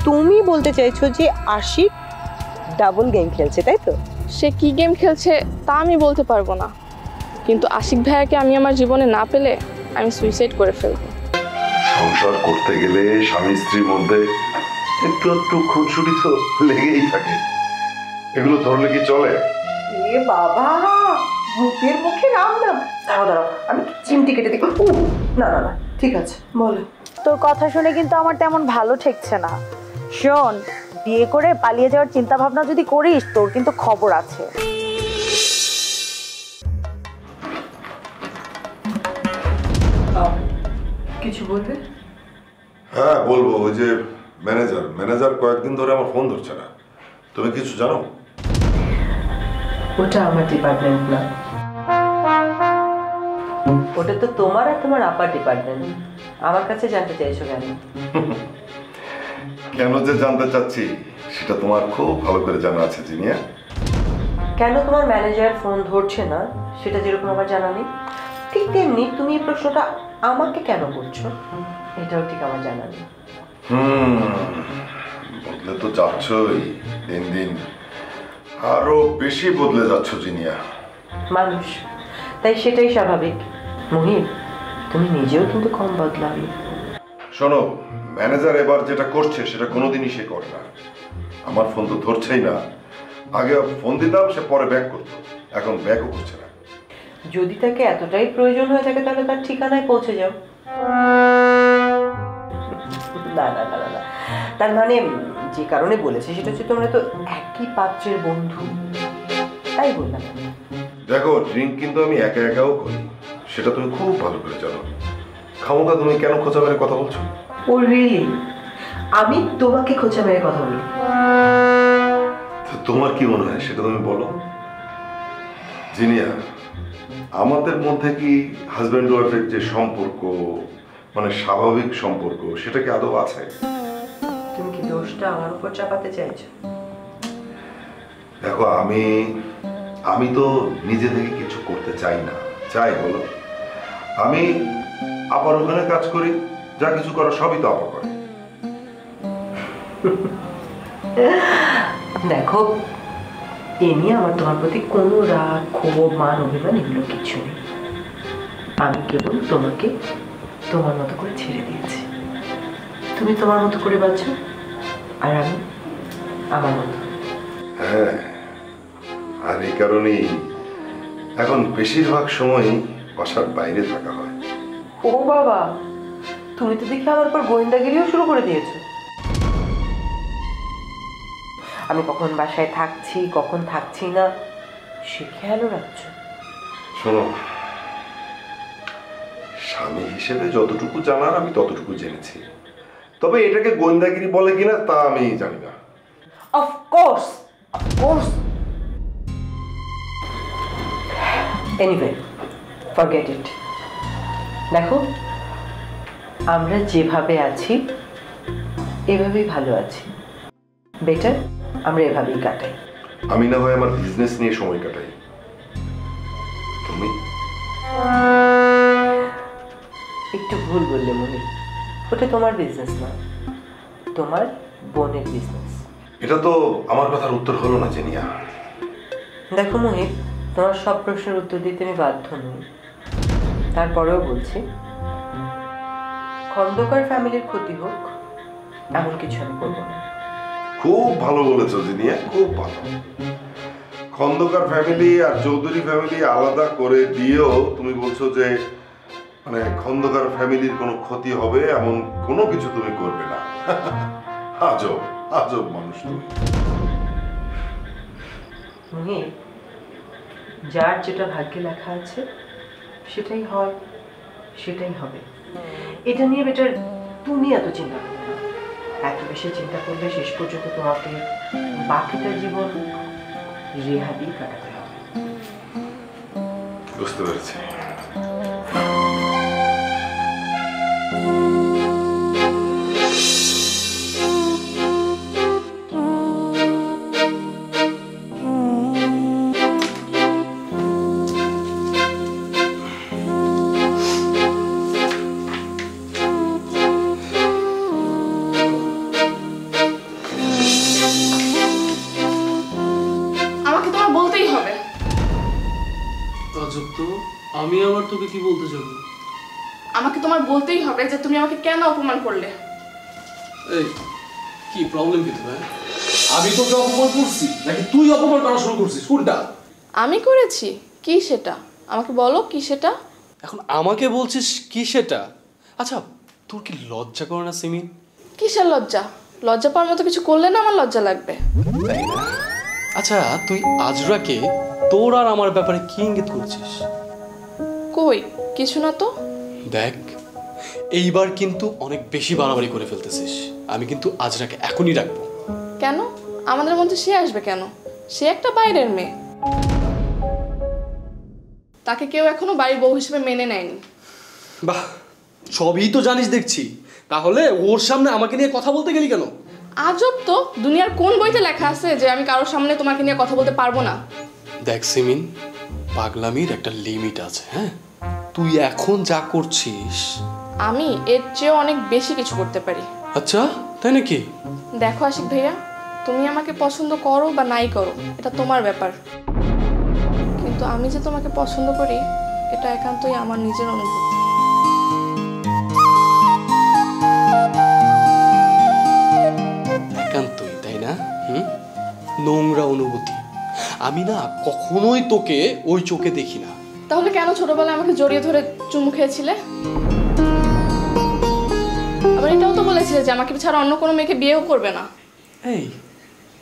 তুমি বলতে চাইছো যে আশিক ডাবল গেম খেলছে, তাই তো? সে কি গেম খেলছে তা আমি বলতে পারবো না, কিন্তু আশিক ভাইয়াকে আমি আমার জীবনে না পেলে আমি সুইসাইড করে ফেলবো। সংসার করতে গেলে স্বামী স্ত্রীর মধ্যে একটু একটু খুনসুটি তো লেগেই থাকে, এগুলো ধরলে কি চলে? এ বাবা, ভূতের মুখে রাম নাম। দাঁড়াও দাঁড়াও, আমি চিমটি কেটে দিই। না না না, ঠিক আছে, বলো। তোর কথা শুনে কিন্তু আমার তেমন ভালো ঠেকছে না। শোন, বিয়ে করে পালিয়ে যাওয়ার চিন্তা ভাবনা যদি করিস, তোর কিন্তু খবর আছে। কিছু বলবে? হ্যাঁ বলবো। ওই যে ম্যানেজার কয়েকদিন ধরে আমার ফোন ধরছে না, তুমি কিছু জানো? ওটা আমার ডিপার্টমেন্ট না, ওটা তো তোমার আর তোমার আপার ডিপার্টমেন্ট। আমার কাছে জানতে চাইছো কেন? কেন যে জানতে চাচ্ছি সেটা তোমার খুব ভালো করে জানা আছে জিনিয়া। কেন তোমার ম্যানেজার ফোন ধরছে না সেটা যেরকম আমার জানা নেই, ঠিক তেমনি তুমি এই প্রশ্নটা আমাকে কেন করছো এটাও ঠিক আমার জানা নেই। বদলে তো যাচ্ছই, দিন দিন আরো বেশি বদলে যাচ্ছ জিনিয়া। মানুষ, তাই সেটাই স্বাভাবিক। মুহিব, তুমি নিজেও কিন্তু কম বদলাওনি। শোনো, ম্যানেজার এবার যেটা করছে সেটা কোনোদিনই সে করে না। আমার ফোন তো ধরছেই না, আগে ফোন দিতাম সে পরে ব্যাক করতো, এখন ব্যাকও করছে না। যদি তাকে এতটাই প্রয়োজন হয়ে থাকে তাহলে তার ঠিকানায় পৌঁছে যাও। না না না না, তার মানে যে কারণে বলেছে সেটা হচ্ছে তোমরা তো একই পাত্রের বন্ধু, তাই বললাম। দেখো, ড্রিঙ্ক কিন্তু আমি একা একাও করি, সেটা তুমি খুব ভালো করে জানো। খামোকা তুমি কেন খোঁচা মেরে কথা বলছো? ও রিয়েলি? আমি তোমাকে খোঁচা মেরে কথা বলি? তোমার কি মনে হয় সেটা তুমি বলো। জিনিয়া, আমাদের মধ্যে কি হাজব্যান্ড ওয়াইফের যে সম্পর্ক, মানে স্বাভাবিক সম্পর্ক, সেটা কি আদৌ আছে? তুমি কি দোষটা আমার উপর চাপাতে চাইছো? দেখো, আমি তো নিজে থেকে কিছু করতে চাই না। চাই বলো? আমি আবার ওখানে কাজ করি, যা কিছু করো সবই তো আপা করে। দেখো, এ নিয়ে আমার তোমার প্রতি কোনো রাগ, ক্ষোভ, মান, অভিমান এগুলো কিছু নেই। আমি কেবল তোমাকে তোমার মতো করে ছেড়ে দিয়েছি। তুমি তোমার মতো করে বাঁচো, আর আমি আমার মতো। হ্যাঁ, আর এই কারণেই এখন বেশিরভাগ সময়ই বাসার বাইরে থাকা হয়। ও বাবা, তুমি তো দেখি আমার উপর গোয়েন্দাগিরিও শুরু করে দিয়েছো। আমি কখন বাসায় থাকছি, কখন থাকছি না, সে খেয়ালও রাখছো। শোনো, স্বামী হিসেবে যতটুকু জানার আমি ততটুকু জেনেছি, তবে এটাকে গোয়েন্দাগিরি বলে কিনা তা আমি জানি না। Of course, of course. Anyway, forget it. দেখো, আমরা যেভাবে আছি এভাবেই ভালো আছি। বেটার আমরা এভাবেই কাটাই। আমি না হয় আমার বিজনেস নিয়ে সময় কাটাই, তুমি একটু ভুল বললে মনে, ওটা তোমার বিজনেস না, তোমার বোনের বিজনেস। এটা তো আমার কথার উত্তর হলো না জেনিয়া। দেখো মোহিত, তোমার সব প্রশ্নের উত্তর দিতে আমি বাধ্য নই, তারপরেও বলছি, খন্দকার ফ্যামিলির ক্ষতি হোক এমন কিছু আমি করবো না। খুব ভালো বলেছো জিনিয়া, খুব ভালো। খন্দকার ফ্যামিলি আর চৌধুরী ফ্যামিলি আলাদা করে দিয়েও তুমি বলছো যে মানে খন্দকার ফ্যামিলির কোনো ক্ষতি হবে এমন কোনো কিছু তুমি করবে না। আজব আজব মানুষ তুমি। মোহিত, যার যেটা ভাগ্যে লেখা আছে সেটাই হয়, সেটাই হবে। এটা নিয়ে বেটার তুমি এত চিন্তা করবে না। এত বেশি চিন্তা করলে শেষ পর্যন্ত তোমাকে বাকিটা জীবন রেহাবি কাটাতে হবে। বুঝতে পেরেছি। আমি আবার তোকে কি বলতে যাবো? আমাকে তোমার বলতেই হবে যে তুমি আমাকে কেন অপমান করলে। এই কি প্রবলেম কি তোর? আমি তোকে অপমান করছি নাকি তুই অপমান করা শুরু করছিস? কোনটা? আমি করেছি? কি সেটা আমাকে বলো, কি সেটা? এখন আমাকে বলছিস কি সেটা? আচ্ছা তোর কি লজ্জা করে না সিমিন? কিসের লজ্জা? লজ্জা পাওয়ার মতো কিছু করলে না আমার লজ্জা লাগবে। তাই না? আচ্ছা তুই আজরাকে তোর আর আমার ব্যাপারে কি ইঙ্গিত করছিস? কই কিছু না তো। দেখ এইবার কিন্তু অনেক বেশি বাড়াবাড়ি করে ফেলতেছিস। আমি কিন্তু আজরাকে এখনই রাখবো। কেন? আমাদের মধ্যে সে আসবে কেন? সে একটা বাইরের মেয়ে, তাকে কেউ এখনো বাড়ির বউ হিসেবে মেনে নেয়নি। বাহ, সবই তো জানিস দেখছি, তাহলে ওর সামনে আমাকে নিয়ে কথা বলতে গেলি কেন? আজব তো, দুনিয়ার কোন বইতে লেখা আছে যে আমি কারোর সামনে তোমাকে নিয়ে কথা বলতে পারবো না? দেখ সিমিন, পাগলামির একটা লিমিট আছে। হ্যাঁ, তুই এখন যা করছিস আমি এর চেয়েও অনেক বেশি কিছু করতে পারি। আচ্ছা তাই নাকি? দেখো আশিক ভাইয়া, তুমি আমাকে পছন্দ করো বা নাই করো এটা তোমার ব্যাপার, কিন্তু আমি যে তোমাকে পছন্দ করি এটা একান্তই আমার নিজের অনুভূতি। একান্তই, তাই না? নোংরা অনুভূতি। আমি না কখনোই তোকে ওই চোখে দেখি না। তাহলে কেন ছোটবেলায় আমাকে জড়িয়ে ধরে চুমু খেয়েছিলে? আবার এটাও তো বলেছিলে যে আমাকে ছাড়া অন্য কোনো মেয়েকে বিয়েও করবে না। এই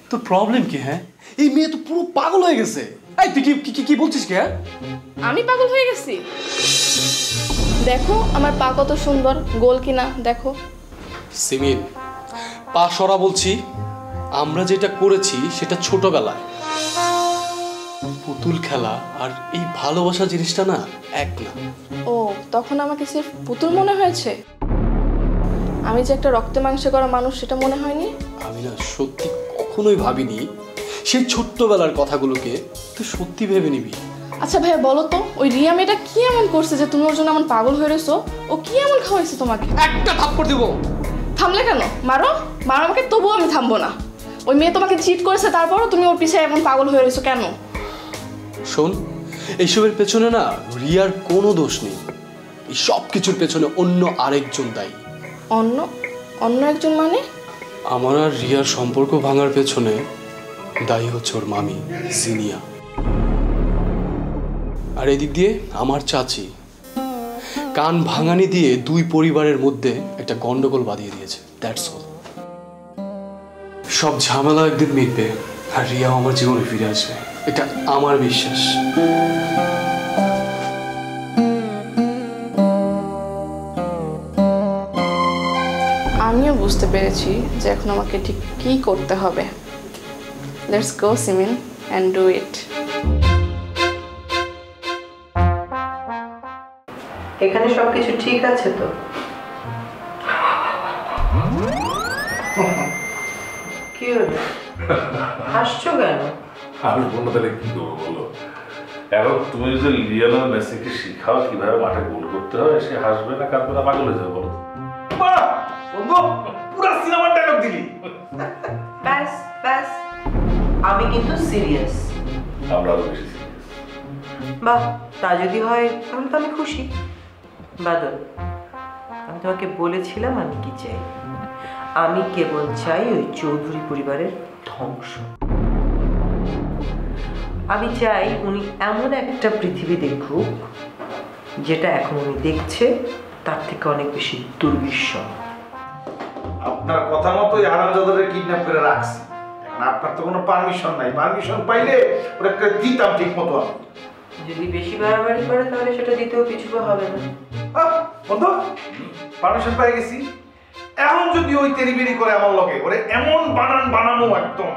তোর প্রবলেম কি? হ্যাঁ, এই মেয়ে তো পুরো পাগল হয়ে গেছে। এই তুই কি বলছিস কি? হ্যাঁ, আমি পাগল হয়ে গেছি? দেখো আমার পা কত সুন্দর, গোল কিনা দেখো। সিমিন, পা সরা বলছি। আমরা যেটা করেছি সেটা ছোটবেলায়। পুতুল খেলা আর এই ভালোবাসা জিনিসটা না এক না। ও, তখন আমাকে সির্ফ পুতুল মনে হয়েছে? আমি যে একটা রক্তে মাংসে করা মানুষ সেটা মনে হয়নি? আমি না সত্যি কখনোই ভাবিনি সেই ছোট্টবেলার কথাগুলোকে তুই সত্যি ভেবে নিবি। আচ্ছা ভাইয়া বলো তো, ওই রিয়া মেয়েটা কি এমন করছে যে তুমি ওর জন্য এমন পাগল হয়ে রয়েছো? ও কি এমন খাওয়াইছে তোমাকে? একটা থাপ্পড় দিব। থামলে কেন? মারো মারো আমাকে, তবুও আমি থামবো না। ওই মেয়ে তোমাকে চিট করেছে, তারপরও তুমি ওর পিছে এমন পাগল হয়ে রয়েছো কেন? শোন, এইসবের পেছনে না রিয়ার কোনো দোষ নেই। এই সব কিছুর পেছনে অন্য আরেকজন দায়ী। অন্য অন্য একজন মানে? আমার আর রিয়ার সম্পর্ক ভাঙার পেছনে দায়ী হচ্ছে ওর মামি জিনিয়া, আর এদিক দিয়ে আমার চাচি কান ভাঙানি দিয়ে দুই পরিবারের মধ্যে একটা গন্ডগোল বাঁধিয়ে দিয়েছে। That's all. সব ঝামেলা একদিন মিটবে আর রিয়াও আমার জীবনে ফিরে আসবে, এটা আমার বিশ্বাস। আমিও বুঝতে পেরেছি যে এখন আমাকে ঠিক কী করতে হবে। Let's go Simin and do it. এখানে সবকিছু ঠিক আছে তো? কি হলো, হাসছো কেন? আমি বললো তাহলে কি করবো বলো? এখন তুমি যদি লিওনেল মেসিকে শিখাও কিভাবে মাঠে গোল করতে হয়, সে হাসবে না কাঁদবে না, পাগল হয়ে যাবে বলো? বন্ধু পুরো সিনেমার ডায়লগ দিলি। ব্যাস ব্যাস, আমি কিন্তু সিরিয়াস। আমরা আরো বেশি সিরিয়াস। বাহ, তা যদি হয় তাহলে তো আমি খুশি। বাদল, আমি তোমাকে বলেছিলাম আমি কি চাই। আমি কেবল চাই ওই চৌধুরী পরিবারের ধ্বংস। আমি চাই উনি এমন একটা পৃথিবী দেখুক যেটা এখন উনি দেখছে তার থেকে অনেক বেশি দুর্বিষহ। আপনার কথা মতো আরামজাদারে কিডন্যাপ করে রাখছি। এখন আপনার তো কোনো পারমিশন নাই, পারমিশন পাইলে ওরা দিতাম ঠিক মতো। আমি যদি বেশি বাড়াবাড়ি করে তাহলে সেটা দিতেও কিছু হবে না। বন্ধু পারমিশন পেয়ে গেছি। এখন যদি ওই তেরিবেরি করে আমার লগে ওরে এমন বানানো একদম।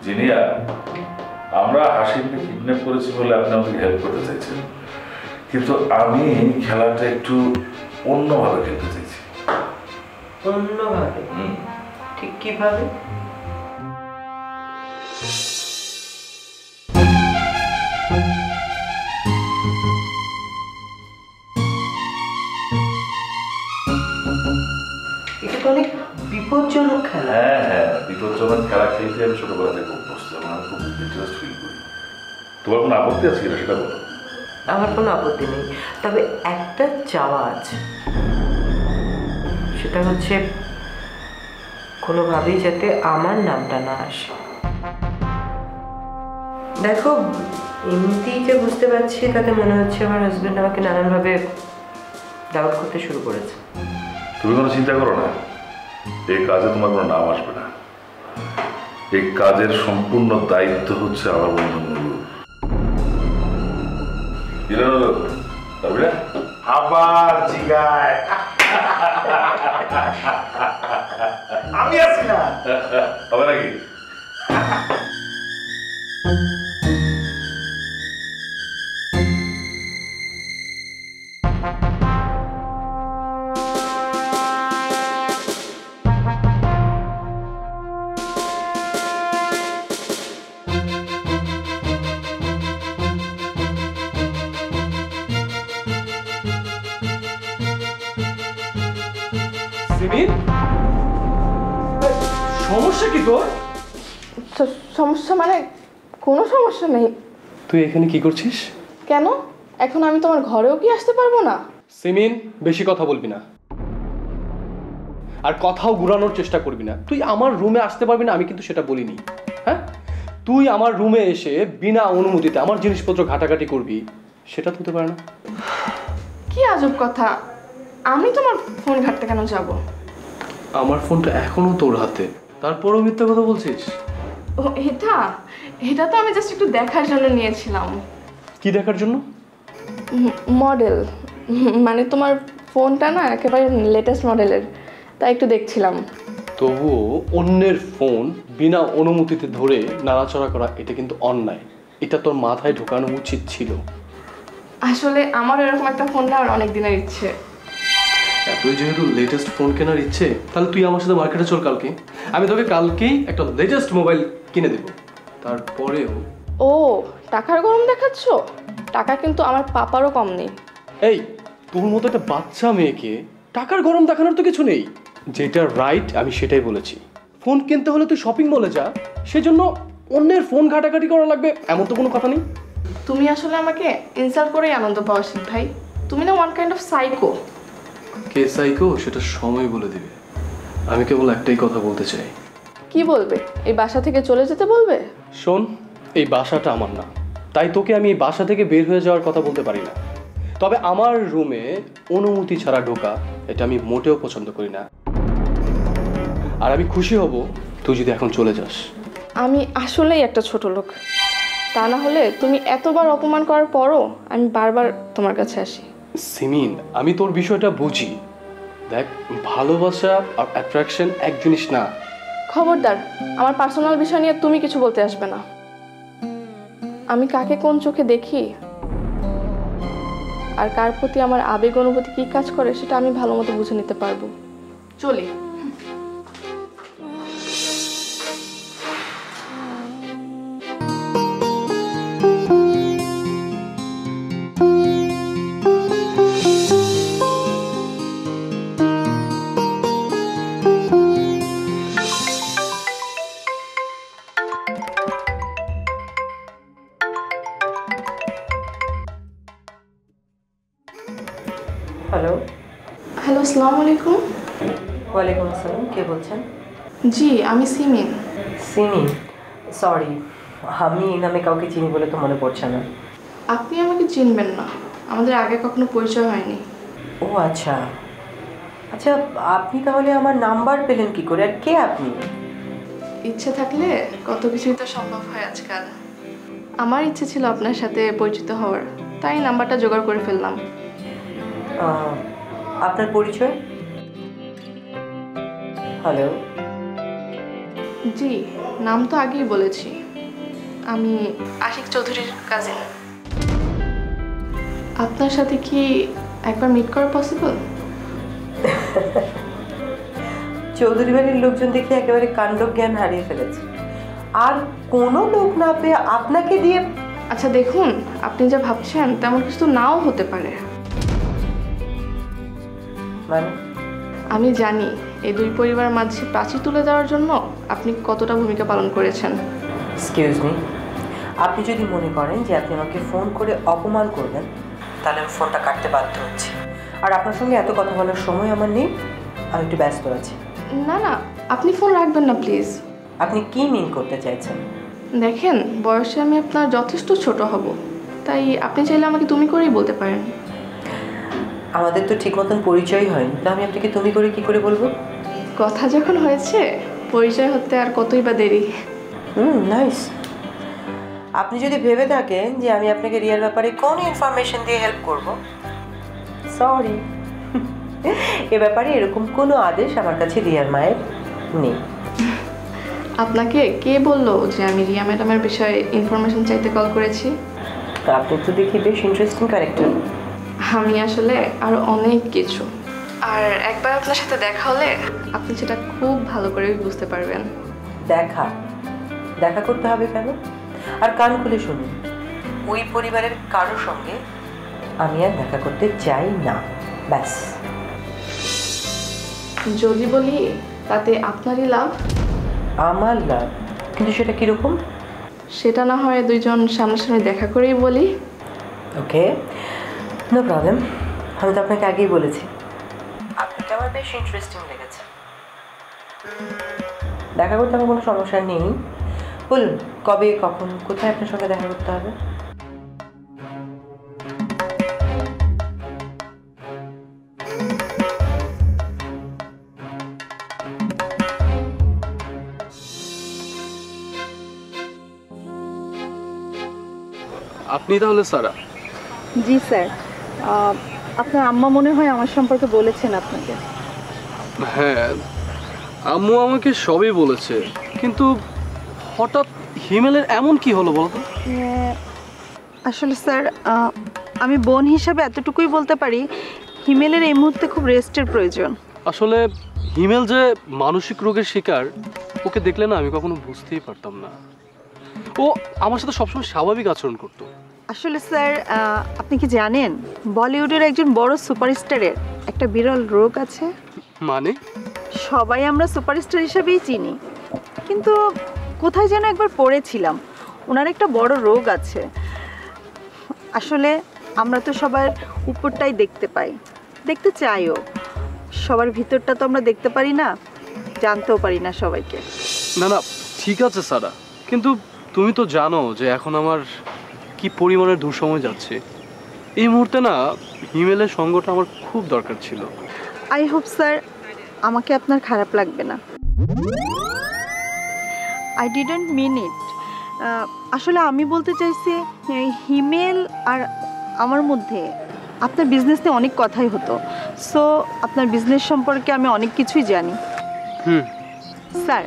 জিনিয়া, আমরা হাসিমকে কিডন্যাপ করেছি বলে আপনি আমাকে হেল্প করতে চাইছেন, কিন্তু আমি খেলাটা একটু অন্যভাবে খেলতে চাইছি। অন্যভাবে? ঠিক কিভাবে? এটা তো অনেক বিপজ্জনক খেলা। হ্যাঁ, বিপজ্জনক খেলা খেলতে আমি ছোটবেলা থেকে অভ্যস্ত এবং আমি খুব ইন্টারেস্ট ফিল করি। তোমার কোনো আপত্তি আছে কিনা সেটা বলো। আমার কোনো আপত্তি নেই, তবে একটা চাওয়া আছে, সেটা হচ্ছে কোনোভাবেই যাতে আমার নামটা না আসে। দেখো, এমনিতেই যে বুঝতে পারছি তাতে মনে হচ্ছে আমার হাজব্যান্ড আমাকে নানানভাবে ডাউট করতে শুরু করেছে। তুমি কোনো চিন্তা করো না, এই কাজে তোমার কোনো নাম আসবে না। এই কাজের সম্পূর্ণ দায়িত্ব হচ্ছে আমার বন্ধু নুরুল। আবার জিগায় আমি আছি না, হবে নাকি? সিমিন, সমস্যা কি তোর? সমস্যা মানে কোনো সমস্যা নেই। তুই এখানে কি করছিস? কেন, এখন আমি তোমার ঘরেও কি আসতে পারবো না? সিমিন, বেশি কথা বলবি না, আর কথাও ঘুরানোর চেষ্টা করবি না। তুই আমার রুমে আসতে পারবি না আমি কিন্তু সেটা বলিনি। হ্যাঁ, তুই আমার রুমে এসে বিনা অনুমতিতে আমার জিনিসপত্র ঘাটাঘাটি করবি, সেটা তো হতে পারে না। কি আজব কথা, আমি তোমার ফোন ঘাটতে কেন যাব? আমার ফোনটা এখনো তোর হাতে, তারপরও মিথ্যা কথা বলছিস। ও এটা এটা তো আমি জাস্ট একটু দেখার জন্য নিয়েছিলাম। কি দেখার জন্য? মডেল, মানে তোমার ফোনটা না একেবারে লেটেস্ট মডেলের, তাই একটু দেখছিলাম। তবুও অন্যের ফোন বিনা অনুমতিতে ধরে নাড়াচড়া করা এটা কিন্তু অন্যায়। এটা তোর মাথায় ঢোকানো উচিত ছিল। আসলে আমার এরকম একটা ফোন নেওয়ার অনেক দিনের ইচ্ছে। তুই যেহেতু লেটেস্ট ফোন কেনার ইচ্ছে, তাহলে তুই আমার সাথে মার্কেটে চল কালকে। আমি তোকে কালকেই একটা লেটেস্ট মোবাইল কিনে দেব। তারপরেও ও, টাকার গরম দেখাচ্ছ? টাকা কিন্তু আমার পাপারও কম নেই। এই, তোর মতো একটা বাচ্চা মেয়েকে টাকার গরম দেখানোর তো কিছু নেই। যেটা রাইট আমি সেটাই বলেছি। ফোন কিনতে হলে তুই শপিং মলে যা, সেজন্য অন্যের ফোন ঘাটাঘাটি করা লাগবে এমন তো কোনো কথা নেই। তুমি আসলে আমাকে ইনসাল্ট করেই আনন্দ পাওয়া শিখ ভাই। তুমি না one kind of psycho. K psycho সেটা সময় বলে দিবে। আমি কেবল একটাই কথা বলতে চাই। কি বলবে? এই বাসা থেকে চলে যেতে বলবে? শোন, এই বাসাটা আমার না, তাই তোকে আমি এই বাসা থেকে বের হয়ে যাওয়ার কথা বলতে পারি না। তবে আমার রুমে অনুমতি ছাড়া ঢোকা এটা আমি মোটেও পছন্দ করি না। আর আমি খুশি হব তুই যদি এখন চলে যাস। আমি আসলেই একটা ছোট লোক, তা না হলে তুমি এতবার অপমান করার পরও আমি বারবার তোমার কাছে আসি। সিমিন, আমি তোর বিষয়টা বুঝি। দেখ, ভালোবাসা আর অ্যাট্রাকশন এক জিনিস না। খবরদার, আমার পার্সোনাল বিষয় নিয়ে তুমি কিছু বলতে আসবে না। আমি কাকে কোন চোখে দেখি আর কার প্রতি আমার আবেগ অনুভূতি কী কাজ করে সেটা আমি ভালো মতো বুঝে নিতে পারবো। চলি। হ্যালো। হ্যালো, আসসালামু আলাইকুম। ওয়ালাইকুম আসসালাম, কে বলছেন? জি, আমি সিমিন। সিমি, সরি, আমি এই নামে কাউকে চিনি বলে তো মনে পড়ছে না। আপনি আমাকে চিনবেন না, আমাদের আগে কখনো পরিচয় হয়নি। ও আচ্ছা আচ্ছা, আপনি তাহলে আমার নাম্বার পেলেন কি করে, আর কে আপনি? ইচ্ছে থাকলে কত কিছুই তো সম্ভব হয় আজকাল। আমার ইচ্ছে ছিল আপনার সাথে পরিচিত হওয়ার, তাই নাম্বারটা জোগাড় করে ফেললাম। আপনার পরিচয়? হ্যালো। জি, নাম তো আগেই বলেছি, আমি আশিক চৌধুরীর কাজিন। আপনার সাথে কি একবার মিট করা পসিবল? চৌধুরী বাড়ির লোকজন দেখে একেবারে কাণ্ড জ্ঞান হারিয়ে ফেলেছে, আর কোনো লোক না পেয়ে আপনাকে দিয়ে। আচ্ছা দেখুন, আপনি যা ভাবছেন তেমন কিছু নাও হতে পারে। মানে? আমি জানি এই দুই পরিবারের মাঝে প্রাচীর তুলে দেওয়ার জন্য আপনি কতটা ভূমিকা পালন করেছেন। এক্সকিউজ মি, আপনি যদি মনে করেন যে আপনি আমাকে ফোন করে অপমান করবেন, তাহলে আমি ফোনটা কাটতে বাধ্য হচ্ছি। আর আপনার সঙ্গে এত কথা বলার সময় আমার নেই, আমি একটু ব্যস্ত আছি। না না, আপনি ফোন রাখবেন না প্লিজ। আপনি কি মিন করতে চাইছেন? দেখেন, বয়সে আমি আপনার যথেষ্ট ছোট হব, তাই আপনি চাইলে আমাকে তুমি করেই বলতে পারেন। আমাদের তো ঠিক মতন পরিচয়ই হয়নি, তা আমি আপনাকে তুমি করে কি করে বলবো? কথা যখন হয়েছে, পরিচয় হতে আর কতই বা দেরি। নাইস। আপনি যদি ভেবে থাকেন যে আমি আপনাকে রিয়ার ব্যাপারে কোনো ইনফরমেশন দিয়ে হেল্প করব, সরি, এ ব্যাপারে এরকম কোনো আদেশ আমার কাছে রিয়ার মায়ের নেই। আপনাকে কে বললো যে আমি রিয়া ম্যাডামের বিষয়ে ইনফরমেশন চাইতে কল করেছি? আপনি তো দেখি বেশ ইন্টারেস্টিং ক্যারেক্টার। আমি আসলে আরও অনেক কিছু, আর একবার আপনার সাথে দেখা হলে আপনি সেটা খুব ভালো করে বুঝতে পারবেন। দেখা করতে হবে কেন? আর কান খুলে শুনুন, ওই পরিবারের কারোর সঙ্গে আমি আর দেখা করতে চাই না, ব্যাস। যদি বলি তাতে আপনারই লাভ। আমার লাভ? কিন্তু সেটা কীরকম? সেটা না হয় দুইজন সামনাসামনি দেখা করেই বলি। ওকে, নো প্রবলেম। আমি তো আপনাকে আগেই বলেছি আপনাকে আমার বেশ ইন্টারেস্টিং লেগেছে। দেখা করতে আমার কোনো সমস্যা নেই। বলুন, কবে, কখন, কোথায় আপনার সঙ্গে দেখা করতে হবে? আপনি তাহলে সারা? জি স্যার, আপনার আম্মা মনে হয় আমার সম্পর্কে বলেছেন আপনাকে। হ্যাঁ, আম্মু আমাকে সবই বলেছে, কিন্তু হঠাৎ হিমেলের এমন কি হলো বলতো? আসলে স্যার, আমি বোন হিসাবে এতটুকুই বলতে পারি, হিমেলের এই মুহূর্তে খুব রেস্টের প্রয়োজন। আসলে হিমেল যে মানসিক রোগের শিকার, ওকে দেখলে না আমি কখনো বুঝতেই পারতাম না। ও আমার সাথে সবসময় স্বাভাবিক আচরণ করতো। আসলে স্যার, আপনি কি জানেন বলিউডের একজন বড় সুপারস্টারের একটা বিরল রোগ আছে? মানে? সবাই আমরা সুপারস্টার হিসেবেই চিনি, কিন্তু কোথায় যেন একবার পড়েছিলাম ওনার একটা বড় রোগ আছে। আসলে আমরা তো সবার উপরটাই দেখতে পাই, দেখতে চাইও, সবার ভিতরটা তো আমরা দেখতে পারি না, জানতেও পারি না সবাইকে। না না, ঠিক আছে সারা, কিন্তু তুমি তো জানো যে এখন আমার কি পরিমাণের দুঃসময় যাচ্ছে। এই মুহূর্তে না হিমেলের সঙ্গটা আমার খুব দরকার ছিল। আই হোপ স্যার আমাকে আপনার খারাপ লাগবে না। আই ডিডন্ট মিন ইট। আসলে আমি বলতে চাইছি, হিমেল আর আমার মধ্যে আপনার বিজনেস নিয়ে অনেক কথাই হতো, সো আপনার বিজনেস সম্পর্কে আমি অনেক কিছুই জানি। স্যার,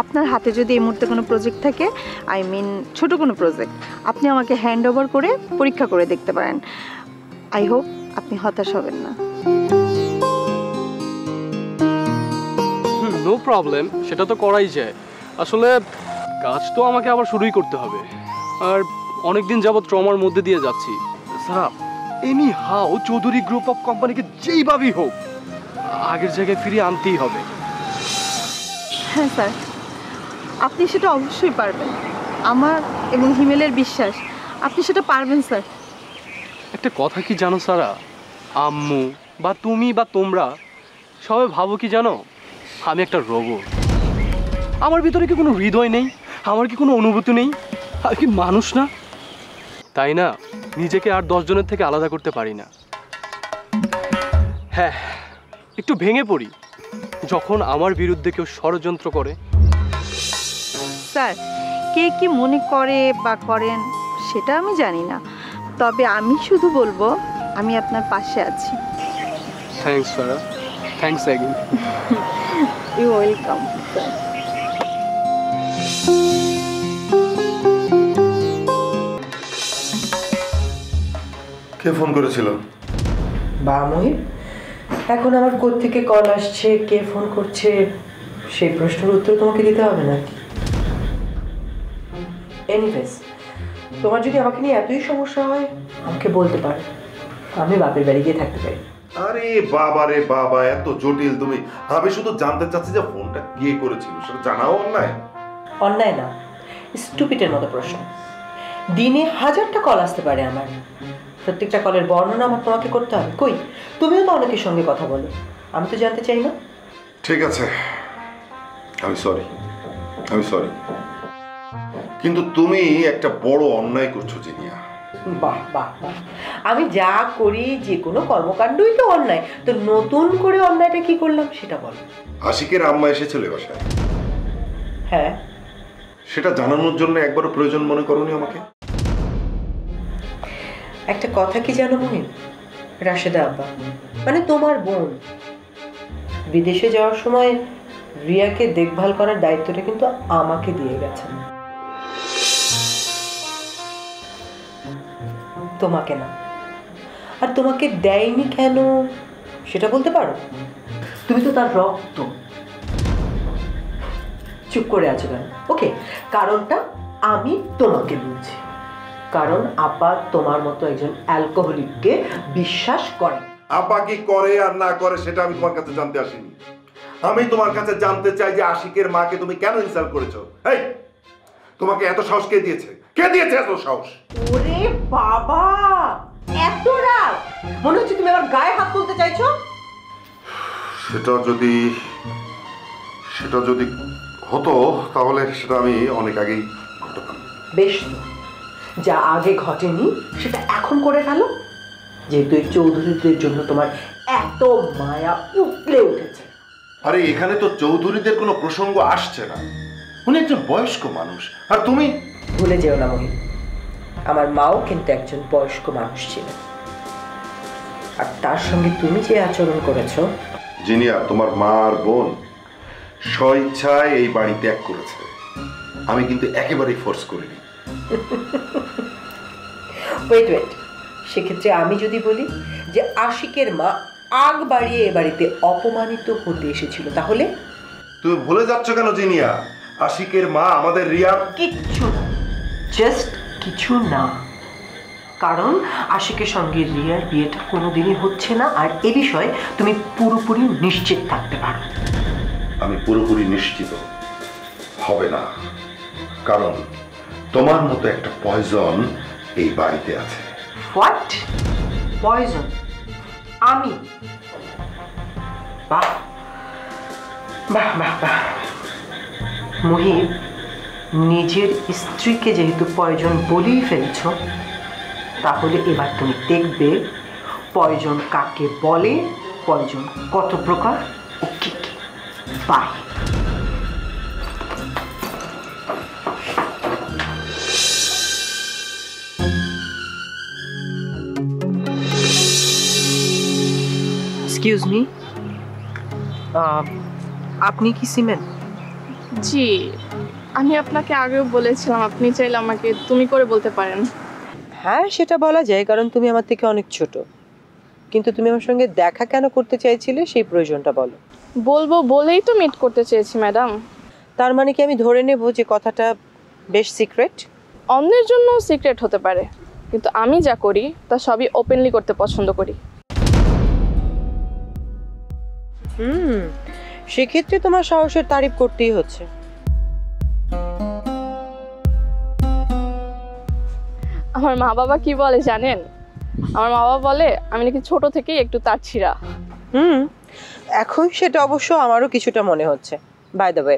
আপনার হাতে যদি এই মুহূর্তে কোনো প্রজেক্ট থাকে, আই মিন ছোট কোনো প্রজেক্ট, আপনি আমাকে হ্যান্ড ওভার করে পরীক্ষা করে দেখতে পারেন। আই হোপ আপনি হতাশ হবেন না। নো প্রবলেম, সেটা তো করাই যায়। আসলে কাজ তো আমাকে আবার শুরুই করতে হবে, আর অনেকদিন যাবৎ ট্রমার মধ্যে দিয়ে যাচ্ছি। Sir, any how Chowdhury group of কোম্পানিকে যেইভাবেই হোক আগের জায়গায় ফিরিয়ে আনতেই হবে। হ্যাঁ স্যার, আপনি সেটা অবশ্যই পারবেন। আমার এবং হিমেলের বিশ্বাস আপনি সেটা পারবেন স্যার। একটা কথা কি জানো সারা, আম্মু বা তুমি বা তোমরা সবাই ভাবো কি জানো, আমি একটা রোবট। আমার ভিতরে কি কোনো হৃদয় নেই? আমার কি কোনো অনুভূতি নেই? আর কি মানুষ না? তাই না, নিজেকে আর 10 জনের থেকে আলাদা করতে পারি না। হ্যাঁ, একটু ভেঙে পড়ি যখন আমার বিরুদ্ধে কেউ ষড়যন্ত্র করে। স্যার, কে কি মনে করে বা করেন সেটা আমি জানি না, তবে আমি শুধু বলবো আমি আপনার পাশে আছি। Thanks Sara, thanks again. You welcome sir. কে ফোন করেছিল? বা মহিম, এখন আমার কোত্থেকে কল আসছে, কে ফোন করছে, সেই প্রশ্নের উত্তর তোমাকে দিতে হবে নাকি? এনিওয়েজ, তোমার যদি আমাকে নিয়ে এতই সমস্যা হয় আমাকে বলতে পারো, আমি বাপের বাড়ি গিয়ে থাকতে পারি। আরে বাবা রে বাবা, এত জটিল তুমি? আমি শুধু জানতে চাচ্ছি যে ফোনটা কে করেছিল, সেটা জানাও অন্যায়? অন্যায় না, স্টুপিডের মতো প্রশ্ন। দিনে 1000টা কল আসতে পারে আমার, প্রত্যেকটা কলের বর্ণনা আমার তোমাকে করতে হবে? কই, তুমিও তো অনেকের সঙ্গে কথা বলো, আমি তো জানতে চাই না? ঠিক আছে, আমি সরি, কিন্তু তুমি একটা বড় অন্যায় করছো জিনিয়া। বাহ বাহ বাহ, আমি যা করি যে কোনো কর্মকাণ্ডই তো অন্যায়, তো নতুন করে অন্যায়টা কি করলাম সেটা বলো। আশিকের আম্মা এসেছিল বাসায়, হ্যাঁ, সেটা জানানোর জন্য একবারও প্রয়োজন মনে করোনি আমাকে? একটা কথা কি জানো মহিন, রাশেদা আব্বা মানে তোমার বোন বিদেশে যাওয়ার সময় রিয়াকে দেখভাল করার দায়িত্বটা কিন্তু আমাকে দিয়ে গেছেন, তোমাকে না। আর তোমাকে দেয়নি কেন সেটা বলতে পারো? তুমি তো তার রক্ত। চুপ করে আছো কেন? ওকে, কারণটা আমি তোমাকে বলছি। কারণ আপা তোমার মতো একজন অ্যালকোহলিককে বিশ্বাস করে। আপা কি করে আর না করে সেটা আমি তোমার কাছে জানতে আসিনি। আমি তোমার কাছে জানতে চাই যে আশিকের মাকে তুমি কেন ইনসাল্ট করেছো? এই, তোমাকে এত সাহস কে দিয়েছে? কে দিয়েছে এত সাহস? ওরে বাবা, এত রাগ! মনে হচ্ছে তুমি আমার গায়ে হাত তুলতে চাইছো। সেটা যদি হতো তাহলে সেটা আমি অনেক আগেই ঘটাতাম। বেশ তো, যা আগে ঘটেনি সেটা এখন করে ফেলো, যেহেতু এই চৌধুরীদের জন্য তোমার এত মায়া উঠলে উঠেছে। আরে এখানে তো চৌধুরীদের কোনো প্রসঙ্গ আসছে না, উনি একজন বয়স্ক মানুষ। আর তুমি ভুলে যেও না মহিন, আমার মাও কিন্তু একজন বয়স্ক মানুষ ছিলেন, আর তার সঙ্গে তুমি যে আচরণ করেছো। জিনিয়া, তোমার মা আর বোন স্বইচ্ছায় এই বাড়ি ত্যাগ করেছে, আমি কিন্তু একেবারেই ফোর্স করিনি। ওয়েট, সেক্ষেত্রে আমি যদি বলি যে আশিকের মা আগ বাড়িয়ে এ বাড়িতে অপমানিত হতে এসেছিল, তাহলে? তুমি ভুলে যাচ্ছ কেন জিনিয়া? আশিকের মা আমাদের রিয়ার কিচ্ছু না, জাস্ট কিছু না। কারণ আশিকের সঙ্গে রিয়ার বিয়েটা কোনোদিনই হচ্ছে না, আর এ বিষয়ে তুমি পুরোপুরি নিশ্চিত থাকতে পারো। আমি পুরোপুরি নিশ্চিত হবে না, কারণ তোমার মতো একটা পয়জন এই বাড়িতে আছে। হোয়াট? পয়জন? আমি? বাহ বাহ বাহ বাহ, মুহিব, নিজের স্ত্রীকে যেহেতু পয়জন বলেই ফেলছ, তাহলে এবার তুমি দেখবে পয়জন কাকে বলে, পয়জন কত প্রকার ও কি কি। বাই। এক্সকিউজ মি, আপনি কি সিমেন্ট? জি, আমি আপনাকে আগেও বলেছিলাম, আপনি চাইলে আমাকে তুমি করে বলতে পারেন। হ্যাঁ, সেটা বলা যায়, কারণ তুমি আমার থেকে অনেক ছোট। কিন্তু তুমি আমার সঙ্গে দেখা কেন করতে চাইছিলে সেই প্রয়োজনটা বলো। বলবো বলেই তো মিট করতে চেয়েছি ম্যাডাম। তার মানে কি আমি ধরে নেব যে কথাটা বেশ সিক্রেট? অন্যের জন্য সিক্রেট হতে পারে, কিন্তু আমি যা করি তা সবই ওপেনলি করতে পছন্দ করি। সেক্ষেত্রে তোমার সাহসের তারিফ করতেই হচ্ছে। আমার মা বাবা কি বলে জানেন? আমার মা বাবা বলে আমি নাকি ছোট থেকেই একটু তারছিরা। এখন সেটা অবশ্য আমারও কিছুটা মনে হচ্ছে। বাই দ্য ওয়ে,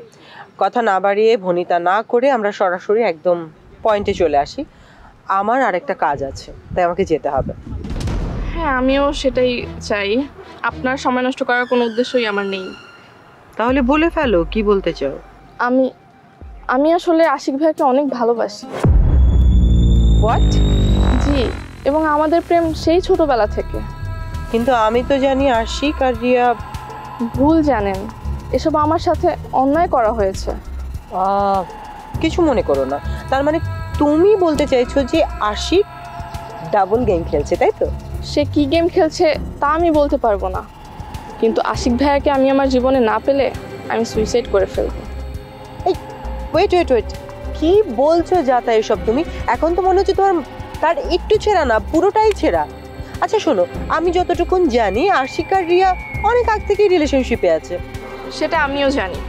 কথা না বাড়িয়ে ভনিতা না করে আমরা সরাসরি একদম পয়েন্টে চলে আসি। আমার আরেকটা কাজ আছে, তাই আমাকে যেতে হবে। হ্যাঁ, আমিও সেটাই চাই। আপনার সময় নষ্ট করার কোনো উদ্দেশ্যই আমার নেই। তাহলে বলে ফেলো, কি বলতে চাও? আমি আসলে আশিক ভাইকে অনেক ভালোবাসি। হোয়াট? জি, এবং আমাদের প্রেম সেই ছোটবেলা থেকে। কিন্তু আমি তো জানি আশিক আর রিয়া। ভুল জানেন, এসব আমার সাথে অন্যায় করা হয়েছে। কিছু মনে করো না, তার মানে তুমি বলতে চাইছো যে আশিক ডাবল গেম খেলছে, তাই তো? সে কি গেম খেলছে তা আমি বলতে পারবো না, কিন্তু আশিক ভাইয়াকে আমি আমার জীবনে না পেলে আমি সুইসাইড করে ফেলবো। ওয়েট, কি বলছো যাতা এসব তুমি? এখন তো মনে হচ্ছে তোমার তার একটু ছেঁড়া না, পুরোটাই ছেঁড়া। আচ্ছা শোনো, আমি যতটুকুন জানি আশিক আর রিয়া অনেক আগ থেকেই রিলেশনশিপে আছে। সেটা আমিও জানি।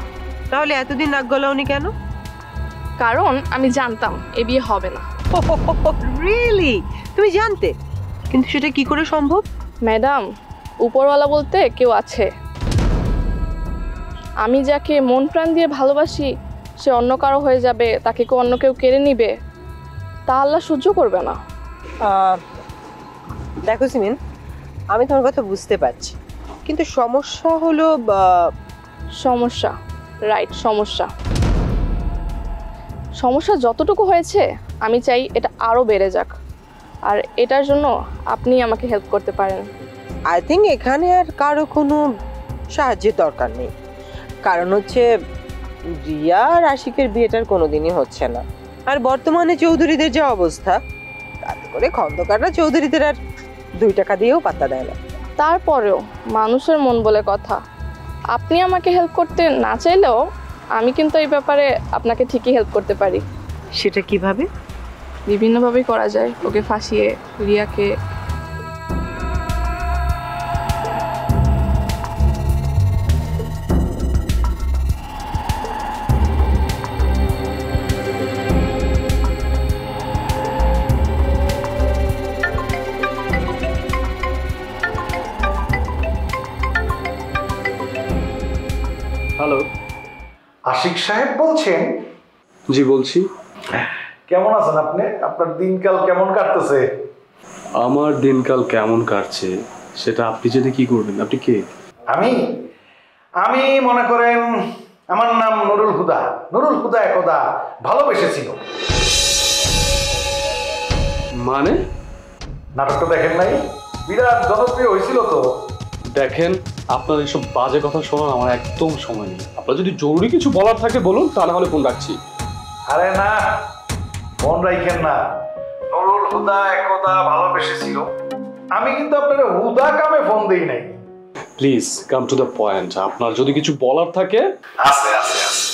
তাহলে এতদিন নাক গলাওনি কেন? কারণ আমি জানতাম এ বিয়ে হবে না। রিয়েলি? তুমি জানতে? কিন্তু সেটা কি করে সম্ভব? ম্যাডাম, উপরওয়ালা বলতে কেউ আছে। আমি যাকে মন প্রাণ দিয়ে ভালোবাসি সে অন্য কারো হয়ে যাবে, তাকে কেউ অন্য কেউ কেড়ে নিবে, তা আল্লাহ সহ্য করবে না। দেখো সিমিন, আমি তোমার কথা বুঝতে পারছি, কিন্তু সমস্যা হলো সমস্যা, রাইট, সমস্যা। সমস্যা যতটুকু হয়েছে আমি চাই এটা আরও বেড়ে যাক, আর এটার জন্য আপনি আমাকে হেল্প করতে পারেন। আই থিঙ্ক এখানে আর কারো কোনো সাহায্যের দরকার নেই। কারণ হচ্ছে রিয়া আর আশিকের বিয়েটার কোনোদিনই হচ্ছে না, আর বর্তমানে চৌধুরীদের যে অবস্থা তাতে করে খন্দকাররা চৌধুরীদের আর 2 টাকা দিয়েও পাত্তা দেয় না। তারপরেও মানুষের মন বলে কথা, আপনি আমাকে হেল্প করতে না চাইলেও আমি কিন্তু এই ব্যাপারে আপনাকে ঠিকই হেল্প করতে পারি। সেটা কিভাবে? বিভিন্নভাবেই করা যায়। ওকে ফাঁসিয়ে, রিয়াকে। হ্যালো, আশিক সাহেব বলছেন? জি বলছি। কেমন আছেন আপনি? আপনার দিনকাল কেমন কাটতেছে? আমার দিনকাল কেমন কাটছে সেটা আপনি যদি কি করবেন? আপনি কে? আমি মনে করেন আমার নাম নুরুল হুদা। নুরুল হুদা একদা ভালোবেসেছিল। মানে? নাটকটা দেখেন নাই? বিরাট জনপ্রিয় হয়েছিল তো। দেখেন, আপনার এসব বাজে কথা শোনার আমার একদম সময় নেই। আপনার যদি জরুরি কিছু বলার থাকে বলুন, তা না হলে ফোন রাখছি। আরে না, ফোন রাখেন না। নুরুল হুদা একদা ভালোবেসেছিল। আমি কিন্তু আপনার হুদা কামে ফোন দেই নাই। Please come to the point. আপনার যদি কিছু বলার থাকে। আছে আছে আছে,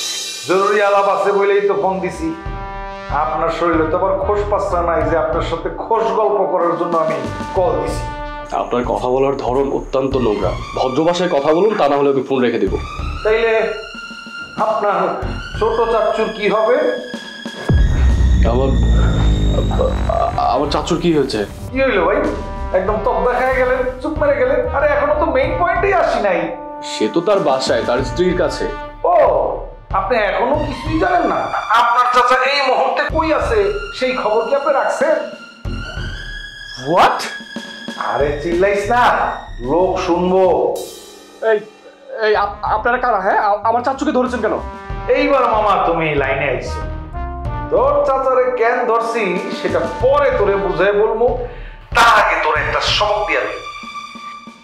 জরুরি আলাপ আছে বলেই তো ফোন দিছি। আপনার শরীরে তো আবার খোশ পাচ্ছা নাই যে আপনার সাথে খোশ গল্প করার জন্য আমি কল দিছি। আপনার কথা বলার ধরন অত্যন্ত নোংরা। ভদ্র ভাষায় কথা বলুন, তা না হলে আমি ফোন রেখে দেব। তাইলে আপনার ছোট চাচ্চুর কি হবে? আমার চাচুর কি হয়েছে? কি হইলো ভাই? একদম তক দেখায় গেলেন, চুপ মেরে গেলেন। আরে এখনো তো মেইন পয়েন্টেই আসি নাই। সে তো তার বাসায়, তার স্ত্রীর কাছে। ও, আপনি এখনো কিছুই জানেন না? আপনার চাচা এই মুহূর্তে কই আছে সেই খবর কি আপনি রাখছেন? হোয়াট? আরে চিল্লাইস না, লোক শুনবো। এই এই আপনারা কারা? হ্যাঁ, আমার চাচুকে ধরেছেন কেন? এইবার মামা তুমি লাইনে আইছো। তোর চাচারে কেন ধরছি সেটা পরে তোরে বুঝাই বলবো, তার আগে তোর একটা সবক দিয়া দিই।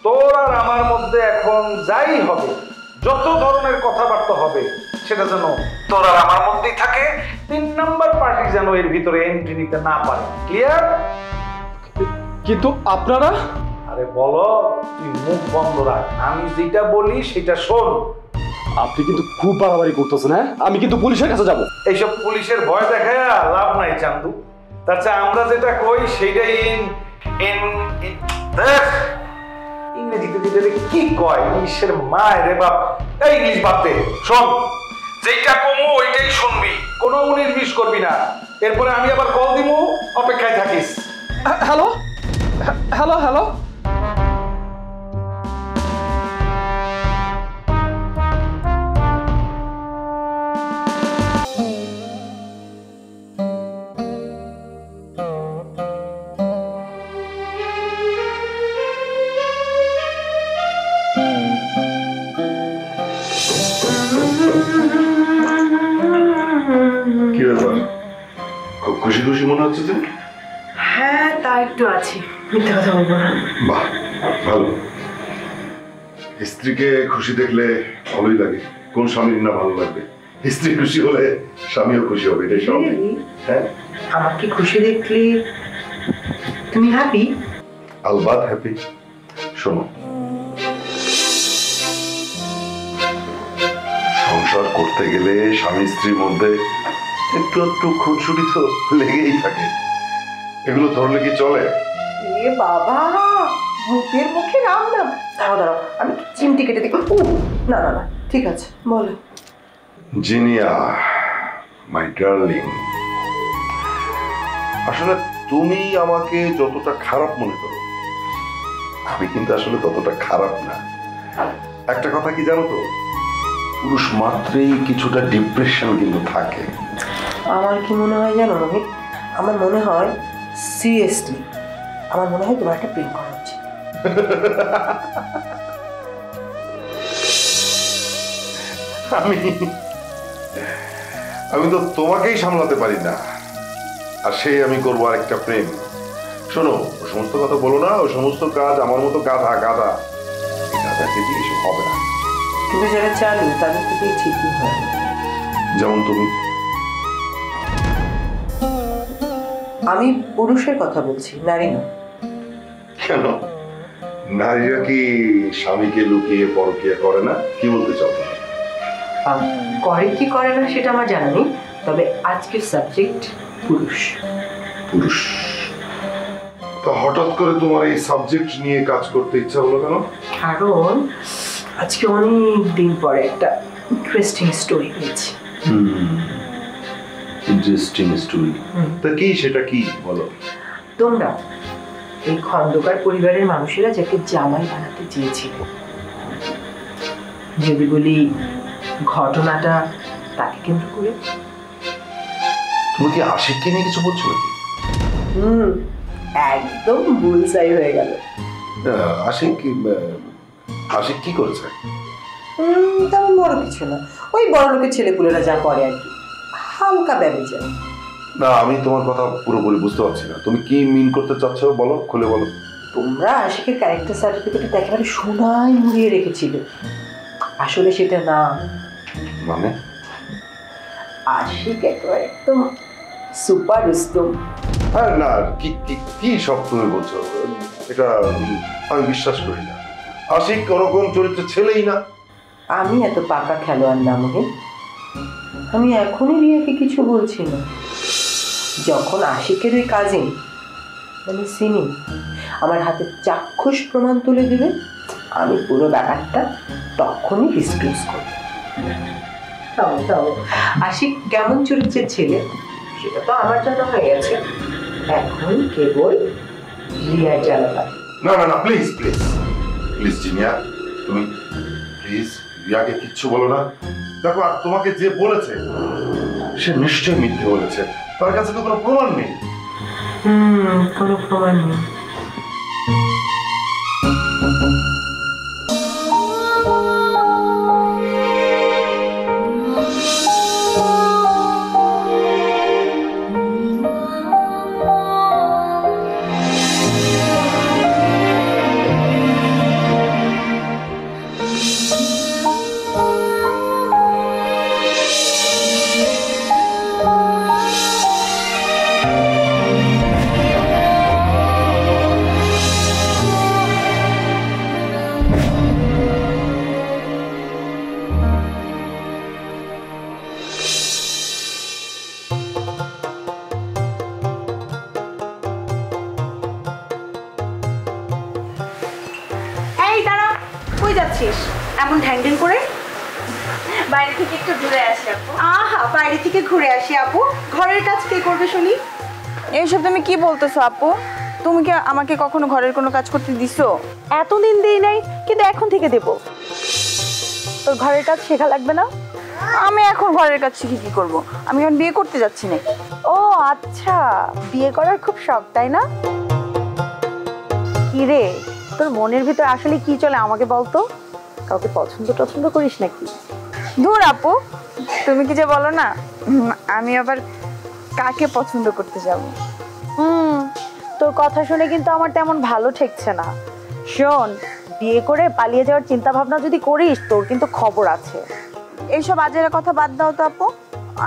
তোর আর আমার মধ্যে এখন যাই হবে, যত ধরনের কথাবার্তা হবে, সেটা যেন তোর আর আমার মধ্যেই থাকে। 3 নাম্বার পার্টি যেন এর ভিতরে এন্ট্রি নিতে না পারে। ক্লিয়ার? কিন্তু আপনারা? আরে বলো, তুই মুখ বন্ধ রাখ, আমি যেটা বলি সেটা শোন। আপনি কিন্তু খুব বাড়াবাড়ি করতেছেন। হ্যাঁ, আমি কিন্তু পুলিশের কাছে যাব। এইসব পুলিশের ভয় দেখায় লাভ নাই চান্দু। তার চেয়ে আমরা যেটা কই সেইটাই ইংরেজিতে যেটা কি কয়, ইংলিশের মায় রে বাপ। এই ইংলিশ বাদ দে, শোন, যেইটা কমু ওইটাই শুনবি, কোনো 19-20 করবি না। এরপরে আমি আবার কল দিমু, অপেক্ষায় থাকিস। Hello hello hello. কি ব্যাপার, খুব খুশি খুশি মনে হচ্ছে যে? হ্যাঁ, তা একটু আছি, মিথ্যা কথা বলবো না। বাহ, ভালো। স্ত্রীকে খুশি দেখলে ভালোই লাগে। কোন স্বামীর না ভালো লাগবে? স্ত্রী খুশি হলে স্বামীও খুশি হবে, এটাই স্বাভাবিক। হ্যাঁ, আমাকে খুশি দেখলে তুমি হ্যাপি? আলবাত হ্যাপি। শোনো, সংসার করতে গেলে স্বামী স্ত্রীর মধ্যে একটু একটু খুনসুটি তো লেগেই থাকে। এগুলো ধরলে কি চলে? এ বাবা, ভূতের মুখে রাম নাম। দাঁড়াও দাঁড়াও, আমি চিমটি কেটে দেখি। না না না, ঠিক আছে, বলো। জিনিয়া, মাই ডার্লিং, আসলে তুমি আমাকে যতটা খারাপ মনে করো, আমি কিন্তু আসলে ততটা খারাপ না। একটা কথা কি জানো তো, পুরুষ মাত্রেই কিছুটা ডিপ্রেশন কিন্তু থাকে। আমার কি মনে হয় জানো মোহিত, আমার মনে হয় সিরিয়াসলি আমার মনে হয় তোমার একটা প্রেম করা উচিত। আমি তো তোমাকেই সামলাতে পারি না, আর সেই আমি করবো আরেকটা প্রেম। শোনো, ও সমস্ত কথা বলো না, ওই সমস্ত কাজ আমার মতো গাধা গাধা গাধাকে দিয়ে এসব হবে না। কিন্তু যারা চালু তাদের তো দিয়ে ঠিকই হয়। যেমন তুমি। আমি পুরুষের কথা বলছি, নারী না। কেন, নারীরা কি স্বামীকে লুকিয়ে পরকিয়া করে না? কি বলতে চাও? করে কি করে না সেটা আমার জানা নেই, তবে আজকের সাবজেক্ট পুরুষ। পুরুষ তো হঠাৎ করে তোমার এই সাবজেক্ট নিয়ে কাজ করতে ইচ্ছা হলো কেন? কারণ আজকে অনেক দিন পরে একটা ইন্টারেস্টিং স্টোরি পেয়েছি। Interesting story? তা কি, সেটা কি বলো? তোমরা এই খন্দকার পরিবারের মানুষেরা যাকে জামাই বানাতে চেয়েছিল, যদি বলি ঘটনাটা তাকে কেন্দ্র করে। তুমি কি আশিককে নিয়ে কিছু বলছো নাকি? একদম বুলসাই হয়ে গেল। আশিক কি করেছে? তেমন বড় কিছু না, ওই বড় লোকের ছেলেপুলেরা যা করে আর কি, হালকা ব্যবচার। না, আমি তোমার কথা পুরোপুরি বুঝতে পারছি না। তুমি কি মিন করতে চাচ্ছ বলো, খুলে বলো। তোমরা আশিকের ক্যারেক্টার সার্টিফিকেটে একেবারে সোনায় মুড়িয়ে রেখেছিলে, আসলে সেটা না। মানে? আশিক একেবারে একদম সুপার রুস্তম। আর না, কি কি কি সব তুমি বলছো, এটা আমি বিশ্বাস করি না। আশিক ওরকম চরিত্রের ছেলেই না। আমি এত পাকা খেলোয়াড় না মোহিত, আমি এখনই রিয়াকে কিছু বলছি না। যখন আশিকের ওই কাজিন মানে সিমি আমার হাতে চাক্ষুষ প্রমাণ তুলে দেবে, আমি পুরো ব্যাপারটা তখনই ডিসক্লোজ করব। আশিক কেমন চরিত্রের ছেলে সেটা তো আমার জানা হয়ে গেছে, এখন কেবল রিয়ার জানা বাকি। না না না, প্লিজ প্লিজ প্লিজ জিনিয়া, তুমি প্লিজ রিয়াকে কিচ্ছু বলো না। দেখো, আর তোমাকে যে বলেছে সে নিশ্চয়ই মিথ্যে বলেছে, তার কাছে তো কোনো প্রমাণ নেই। কোনো প্রমাণ নেই। এমন ঢ্যাং করে? বাইরে থেকে একটু ঘুরে আসি আপু। আহা, বাইরে থেকে ঘুরে আসি আপু? ঘরের কাজ কে করবে শুনি? এইসব তুমি কি বলতেছো আপু? তুমি কি আমাকে কখনো ঘরের কোনো কাজ করতে দিছো? এতদিন দেই নাই, কিন্তু এখন থেকে দেব। তোর ঘরের কাজ শেখা লাগবে না? আমি এখন ঘরের কাজ শিখে কি করব? আমি এখন বিয়ে করতে যাচ্ছি না। ও আচ্ছা, বিয়ে করার খুব শখ তাই না? কি রে, তোর মনের ভিতর আসলে কি চলে আমাকে বলতো? কাউকে পছন্দ করিস নাকি? ধুর আপু, তুমি কি যে বলো না, আমি আবার কাকে পছন্দ করতে যাব? তোর কথা শুনে কিন্তু আমার তেমন ভালো ঠেকছে না। শোন, বিয়ে করে পালিয়ে যাওয়ার চিন্তা ভাবনা যদি করিস, তোর কিন্তু খবর আছে। এইসব আজের কথা বাদ দাও তো আপু,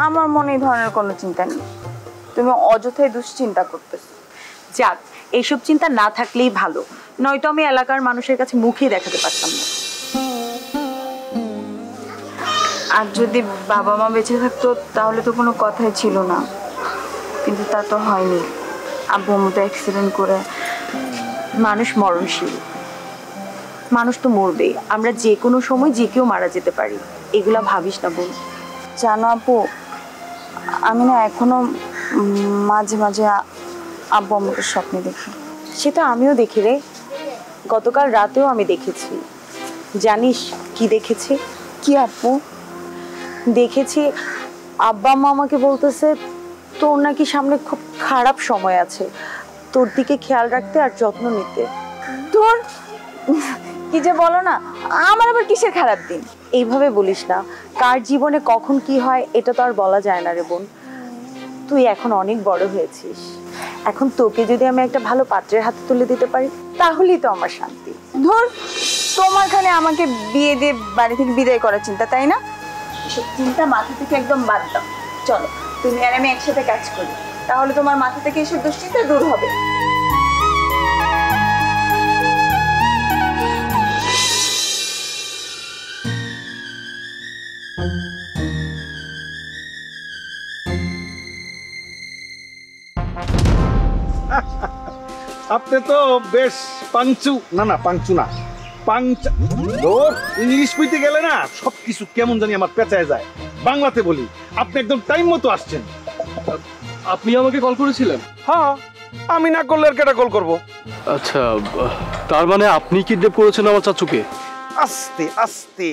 আমার মনে এই ধরনের কোনো চিন্তা নেই। তুমি অযথাই দুশ্চিন্তা করতেছো। যাক, এইসব চিন্তা না থাকলেই ভালো, নয়তো আমি এলাকার মানুষের কাছে মুখই দেখাতে পারতাম না। আর যদি বাবা মা বেঁচে থাকতো তাহলে তো কোনো কথাই ছিল না, কিন্তু তা তো হয়নি। আব্বু মতো অ্যাক্সিডেন্ট করে। মানুষ মরণশীল, মানুষ তো মরবেই। আমরা যে কোনো সময় যে কেউ মারা যেতে পারি, এগুলা ভাবিস না বোন। জানো আপু, আমি না এখনো মাঝে মাঝে আব্বু আম্মুকে স্বপ্নে দেখি। সেটা আমিও দেখি রে, গতকাল রাতেও আমি দেখেছি। জানিস কি দেখেছি? কি আব্বু? দেখেছি আব্বা আম্মা আমাকে বলতেছে তোর নাকি সামনে খুব খারাপ সময় আছে, তোর দিকে খেয়াল রাখতে আর যত্ন নিতে। তোর কি যে বলো না, আমার আবার কিসের খারাপ দিন? এইভাবে বলিস না, কার জীবনে কখন কি হয় এটা তো আর বলা যায় না রে বোন। তুই এখন অনেক বড় হয়েছিস, এখন তোকে যদি আমি একটা ভালো পাত্রের হাতে তুলে দিতে পারি তাহলেই তো আমার শান্তি। ধর তোমার খানে আমাকে বিয়ে দিয়ে বাড়ি থেকে বিদায় করার চিন্তা, তাই না? এসব চিন্তা মাথা থেকে একদম বাদ দাও। চলো তুমি আর আমি একসাথে কাজ করি, তাহলে তোমার মাথা থেকে এসব দুশ্চিন্তা দূর হবে। আপনি তো বেশ পাঞ্চু, না পাঞ্চু না, ইংলিশ কইতে গেলে না সবকিছু কেমন জানি আমার পেঁচায় যায়। বাংলাতে বলি, আপনি একদম টাইম মতো আসছেন। আপনি আমাকে কল করেছিলেন? হ্যাঁ, আমি না করলে আর কেটা কল করবো? আচ্ছা, তার মানে আপনি কিডন্যাপ করেছেন আমার চাচুকে? আস্তে আস্তে,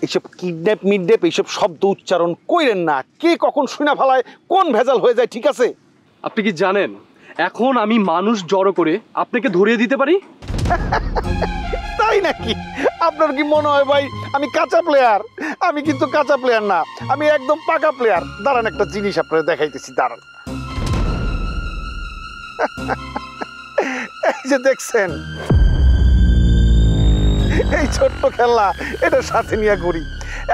এইসব কিডন্যাপ মিডন্যাপ এইসব শব্দ উচ্চারণ কইরেন না। কে কখন শুনা ফেলায় কোন ভেজাল হয়ে যায়, ঠিক আছে? আপনি কি জানেন এখন আমি মানুষ জড়ো করে আপনাকে ধরিয়ে দিতে পারি? তাই নাকি? আপনার কি মনে হয় ভাই আমি কাঁচা প্লেয়ার? আমি কিন্তু কাঁচা প্লেয়ার না, আমি একদম পাকা প্লেয়ার। দাঁড়ান একটা জিনিস আপনারা দেখাইতেছি, দাঁড়ান। এই যে দেখছেন, এই ছোট্ট খেলা, এটা সাথে নিয়ে ঘুরি।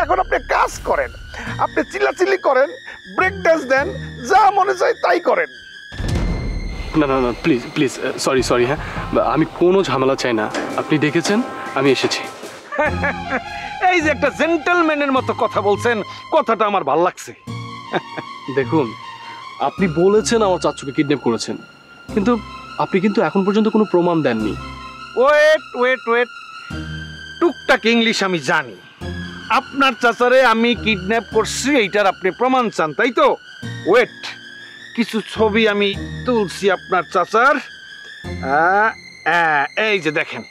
এখন আপনি কাজ করেন, আপনি চিল্লাচিল্লি করেন, ব্রেক ড্যান্স দেন, যা মনে চায় তাই করেন। না না না, প্লিজ প্লিজ, সরি। হ্যাঁ, আমি কোনো ঝামেলা চাই না। আপনি দেখেছেন আমি এসেছি। এই যে একটা জেন্টলম্যানের মতো কথা বলছেন, কথাটা আমার ভালো লাগছে। দেখুন, আপনি বলেছেন আমার চাচুকে কিডন্যাপ করেছেন, কিন্তু আপনি কিন্তু এখন পর্যন্ত কোনো প্রমাণ দেননি। ওয়েট, টুকটাক ইংলিশ আমি জানি। আপনার চাচারে আমি কিডন্যাপ করছি এইটার আপনি প্রমাণ চান, তাই তো? ওয়েট, কিছু ছবি আমি তুলছি আপনার চাচার, এই যে দেখেন।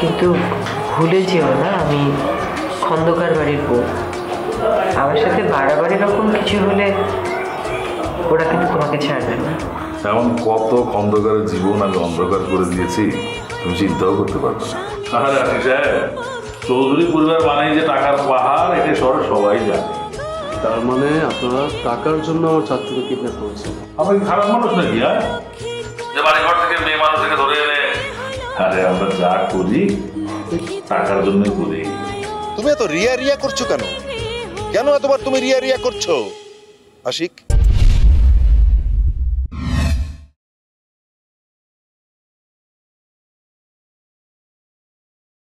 কিন্তু ভুলে যেও না আমি খন্দকার বাড়ির বউ। আমার সাথে বাড়াবাড়ি রকম কিছু হলে ওরা কিন্তু তোমাকে ছাড়বে না। এমন কত খন্দকারের জীবন আমি অন্ধকার করে দিয়েছি, তুমি চিন্তাও করতে পারবে না। আরে আশিক সাহেব, চৌধুরী পরিবার মানে যে টাকার পাহাড়, এটা শহরে সবাই জানে। তার মানে আপনারা টাকার জন্য আমার চাচুকে কিডন্যাপ করেছেন? আমি খারাপ মানুষ নাকি? হ্যাঁ, যে বাড়িঘর থেকে মেয়ে মানুষকে ধরে এনে, আরে আমরা যা করি টাকার জন্য করি। তুমি এত রিয়া করছো কেন? কেন এতবার তুমি রিয়া করছো আশিক?